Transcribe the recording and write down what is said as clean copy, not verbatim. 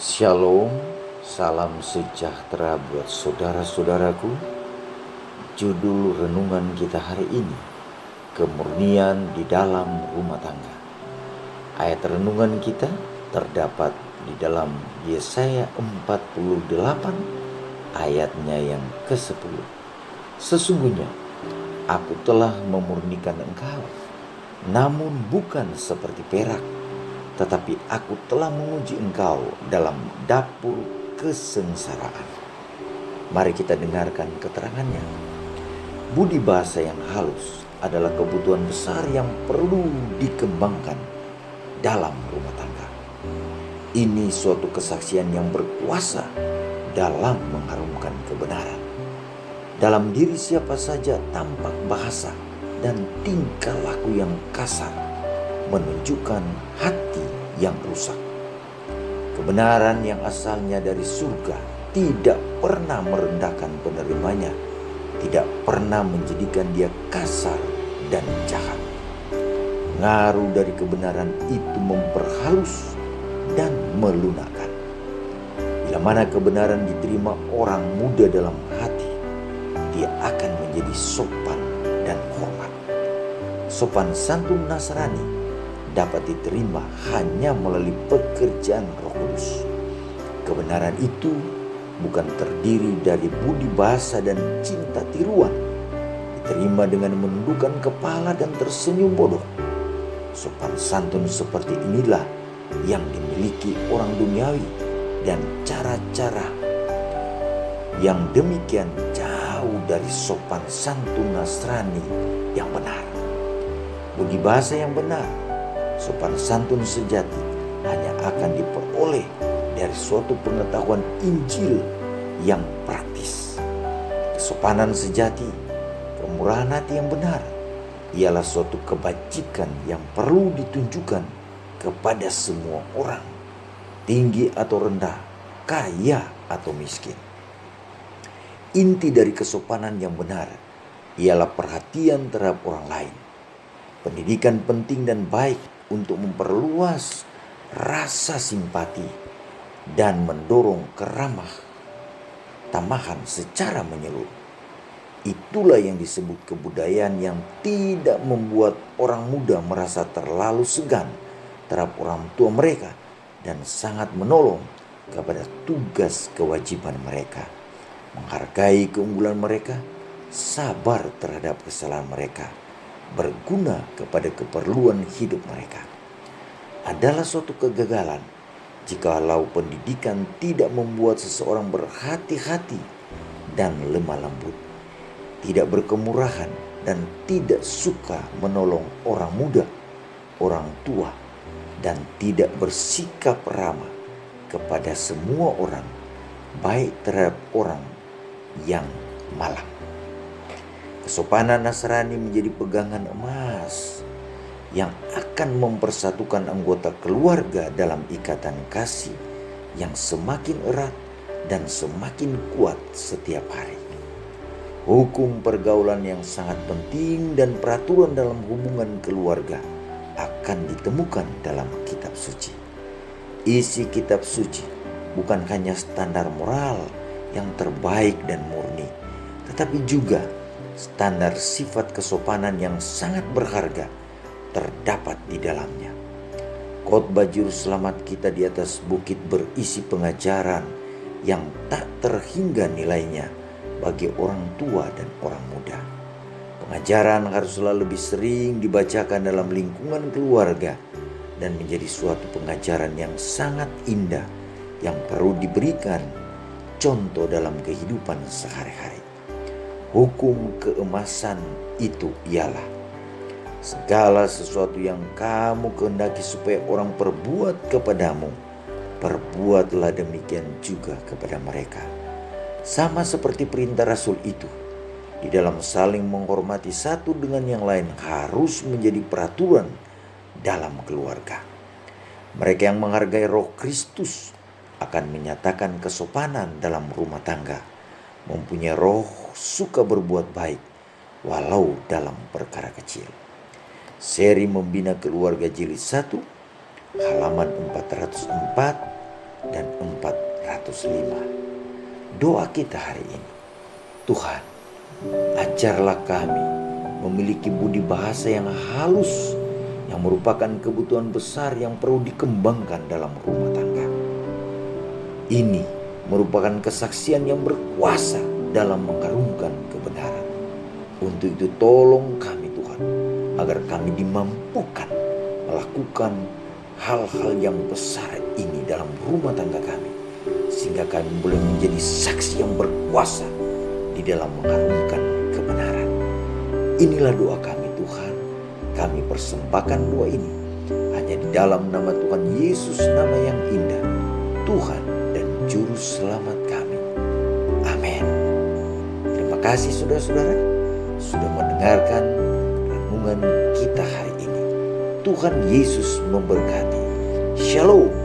Shalom, salam sejahtera buat saudara-saudaraku. Judul renungan kita hari ini, kemurnian di dalam rumah tangga. Ayat renungan kita terdapat di dalam Yesaya 48 ayatnya yang ke-10. Sesungguhnya aku telah memurnikan engkau, namun bukan seperti perak, tetapi aku telah menguji engkau dalam dapur kesengsaraan. Mari kita dengarkan keterangannya. Budi bahasa yang halus adalah kebutuhan besar yang perlu dikembangkan dalam rumah tangga. Ini suatu kesaksian yang berkuasa dalam mengharumkan kebenaran. Dalam diri siapa saja tampak bahasa dan tingkah laku yang kasar menunjukkan hati yang rusak. Kebenaran yang asalnya dari surga tidak pernah merendahkan penerimanya, tidak pernah menjadikan dia kasar dan jahat. Pengaruh dari kebenaran itu memperhalus dan melunakkan. Bila mana kebenaran diterima orang muda dalam hati, dia akan menjadi sopan dan hormat. Sopan santun Nasrani dapat diterima hanya melalui pekerjaan Roh Kudus. Kebenaran itu bukan terdiri dari budi bahasa dan cinta tiruan, diterima dengan menundukkan kepala dan tersenyum bodoh. Sopan santun seperti inilah yang dimiliki orang duniawi, dan cara-cara yang demikian jauh dari sopan santun Nasrani yang benar. Budi bahasa yang benar, sopan santun sejati hanya akan diperoleh dari suatu pengetahuan Injil yang praktis. Kesopanan sejati, kemurahan hati yang benar, ialah suatu kebajikan yang perlu ditunjukkan kepada semua orang, tinggi atau rendah, kaya atau miskin. Inti dari kesopanan yang benar ialah perhatian terhadap orang lain. Pendidikan penting dan baik untuk memperluas rasa simpati dan mendorong keramah tamahan secara menyeluruh. Itulah yang disebut kebudayaan yang tidak membuat orang muda merasa terlalu segan terhadap orang tua mereka dan sangat menolong kepada tugas kewajiban mereka, menghargai keunggulan mereka, sabar terhadap kesalahan mereka, berguna kepada keperluan hidup mereka. Adalah suatu kegagalan jikalau pendidikan tidak membuat seseorang berhati-hati dan lemah lembut, tidak berkemurahan dan tidak suka menolong orang muda, orang tua, dan tidak bersikap ramah kepada semua orang, baik terhadap orang yang malang. Kesopanan Nasrani menjadi pegangan emas yang akan mempersatukan anggota keluarga dalam ikatan kasih yang semakin erat dan semakin kuat setiap hari. Hukum pergaulan yang sangat penting dan peraturan dalam hubungan keluarga akan ditemukan dalam kitab suci. Isi kitab suci bukan hanya standar moral yang terbaik dan murni, tetapi juga standar sifat kesopanan yang sangat berharga terdapat di dalamnya. Khotbah Juru Selamat kita di atas bukit berisi pengajaran yang tak terhingga nilainya bagi orang tua dan orang muda. Pengajaran haruslah lebih sering dibacakan dalam lingkungan keluarga dan menjadi suatu pengajaran yang sangat indah yang perlu diberikan contoh dalam kehidupan sehari-hari. Hukum keemasan itu ialah segala sesuatu yang kamu kehendaki supaya orang perbuat kepadamu, perbuatlah demikian juga kepada mereka. Sama seperti perintah Rasul itu, di dalam saling menghormati satu dengan yang lain harus menjadi peraturan dalam keluarga. Mereka yang menghargai Roh Kristus akan menyatakan kesopanan dalam rumah tangga, mempunyai roh suka berbuat baik walau dalam perkara kecil. Seri Membina Keluarga Jilid 1 halaman 404 dan 405. Doa kita hari ini, Tuhan, ajarlah kami memiliki budi bahasa yang halus, yang merupakan kebutuhan besar yang perlu dikembangkan dalam rumah tangga. Ini merupakan kesaksian yang berkuasa dalam mengharumkan kebenaran. Untuk itu tolong kami Tuhan, agar kami dimampukan melakukan hal-hal yang besar ini dalam rumah tangga kami, sehingga kami boleh menjadi saksi yang berkuasa di dalam mengharumkan kebenaran. Inilah doa kami Tuhan. Kami persembahkan doa ini hanya di dalam nama Tuhan Yesus, nama yang indah, Tuhan dan Juru Selamat kami. Amin. Terima kasih saudara-saudara sudah mendengarkan renungan kita hari ini. Tuhan Yesus memberkati. Shalom.